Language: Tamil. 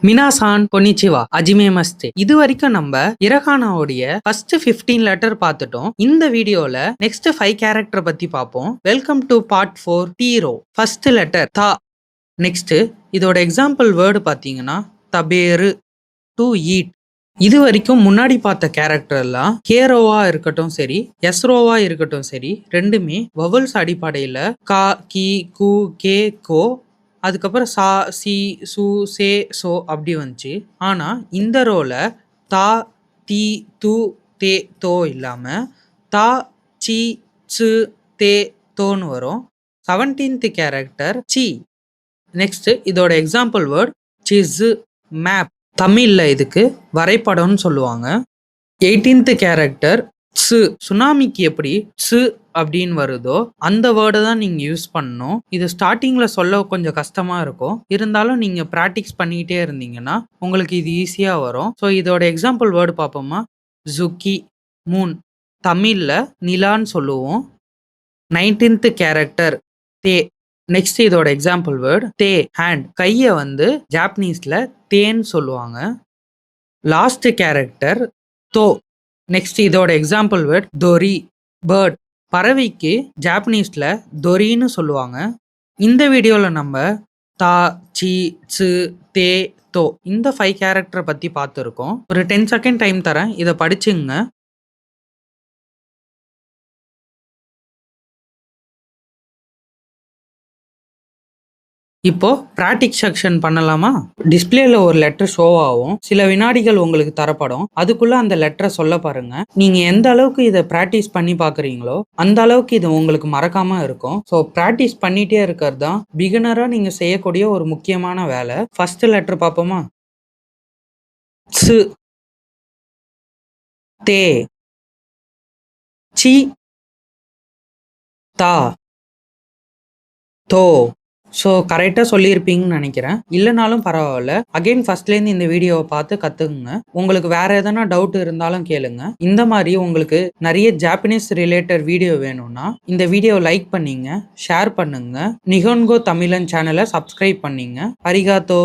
மினாசான் கொனிச்சிவா அஜிமே மஸ்தே. இது வரைக்கும் நம்ம இரகானாவுடைய ஃபர்ஸ்ட் 15 லெட்டர் பார்த்துட்டோம். இந்த வீடியோல நெக்ஸ்ட் 5 கேரக்டர் பத்தி பார்ப்போம். வெல்கம் டு பார்ட் 4 டீரோ. ஃபர்ஸ்ட் லெட்டர் தா. நெக்ஸ்ட் இதோட எக்ஸாம்பிள் வேர்டு பார்த்தீங்கன்னா தபேரு, டு ஈட். இது வரைக்கும் முன்னாடி பார்த்த கேரக்டர்லாம் கேரோவா இருக்கட்டும் சரி, எஸ்ரோவா இருக்கட்டும் சரி, ரெண்டுமே வவல்ஸ் அடிப்படையில் கா, கி, கு, கே, கோ, அதுக்கப்புறம் சா, சி, சு, சே, சோ அப்படி வந்துச்சு. ஆனால் இந்த ரோல தா, தி, து, தே, தோ இல்லாமல் தா, சி, சு, தே, தோன்னு வரும். 17th character C. நெக்ஸ்ட் இதோட எக்ஸாம்பிள் வேர்ட் சிஸ், மேப். தமிழில் இதுக்கு வரைபடம்னு சொல்லுவாங்க. 18th கேரக்டர் சு. சுனாமிக்கு எப்படி சு அப்படின்னு வருதோ அந்த வேர்டை தான் நீங்கள் யூஸ் பண்ணணும். இது ஸ்டார்டிங்கில் சொல்ல கொஞ்சம் கஷ்டமாக இருக்கும், இருந்தாலும் நீங்கள் ப்ராக்டிஸ் பண்ணிக்கிட்டே இருந்தீங்கன்னா உங்களுக்கு இது ஈஸியாக வரும். ஸோ இதோட எக்ஸாம்பிள் வேர்டு பார்ப்போமா. ஜுக்கி, மூன். தமிழில் நிலான்னு சொல்லுவோம். 19th கேரக்டர் தே. நெக்ஸ்ட் இதோட எக்ஸாம்பிள் வேர்டு தே, ஹேண்ட். கையை ஜாப்பனீஸில் தேன்னு சொல்லுவாங்க. லாஸ்ட் கேரக்டர் தோ. நெக்ஸ்ட் இதோட எக்ஸாம்பிள் வேர்ட் தொரி, பேர்ட். பறவைக்கு ஜாப்பனீஸில் தொரின்னு சொல்லுவாங்க. இந்த வீடியோவில் நம்ம தா, சி, சு, தே, தோ இந்த 5 கேரக்டரை பற்றி பார்த்துருக்கோம். ஒரு 10 செகண்ட் டைம் தரேன், இதை படிச்சுங்க. இப்போ பிராக்டிஸ் செக்ஷன் பண்ணலாமா. டிஸ்பிளேல ஒரு லெட்டர் ஷோ ஆகும். சில வினாடிகள் உங்களுக்கு தரப்படும். அதுக்குள்ள அந்த லெட்டரை சொல்ல பாருங்க. நீங்க எந்த அளவுக்கு இதை பிராக்டிஸ் பண்ணி பாக்குறீங்களோ அந்த அளவுக்கு இது உங்களுக்கு மறக்காம இருக்கும். ஸோ பிராக்டிஸ் பண்ணிட்டே இருக்கிறது தான் பிகினரா நீங்க செய்யக்கூடிய ஒரு முக்கியமான வேலை. ஃபர்ஸ்ட் லெட்டர் பார்ப்போமா. சு, தே, சி, தா, தோ. ஸோ கரெக்டாக சொல்லியிருப்பீங்கன்னு நினைக்கிறேன். இல்லைனாலும் பரவாயில்ல, அகெயின் ஃபர்ஸ்ட்லேருந்து இந்த வீடியோவை பார்த்து கற்றுக்குங்க. உங்களுக்கு வேற எதனா டவுட் இருந்தாலும் கேளுங்க. இந்த மாதிரி உங்களுக்கு நிறைய ஜாப்பனீஸ் ரிலேட்டட் வீடியோ வேணும்னா இந்த வீடியோவை லைக் பண்ணிங்க, ஷேர் பண்ணுங்க. நிகோன்கோ தமிழன் சேனலை சப்ஸ்கிரைப் பண்ணிங்க. அரிகாத்தோ.